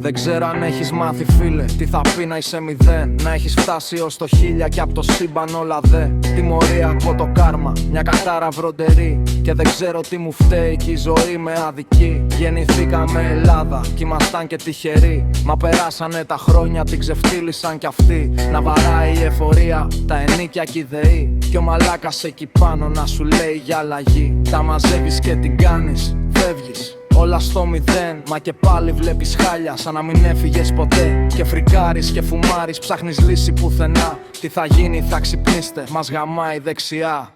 Δεν ξέρω αν έχεις μάθει φίλε τι θα πει να είσαι μηδέν. Να έχεις φτάσει ως το 1000 και απ' το σύμπαν όλα δε. Τιμωρία από το κάρμα, μια κατάρα βροντερή. Και δεν ξέρω τι μου φταίει κι η ζωή με αδική. Γεννηθήκαμε Ελλάδα κι ήμασταν και τυχεροί. Μα περάσανε τα χρόνια, την ξεφτύλισαν κι αυτοί. Να βαράει η εφορία, τα ενίκια κι οι δεοί. Κι ο μαλάκας εκεί πάνω να σου λέει για αλλαγή. Τα μαζεύεις και την κάνεις, φεύγεις. Όλα στο μηδέν, μα και πάλι βλέπεις χάλια σαν να μην έφυγες ποτέ. Και φρικάρεις και φουμάρεις, ψάχνεις λύση πουθενά. Τι θα γίνει, θα ξυπνήστε, μας γαμάει δεξιά.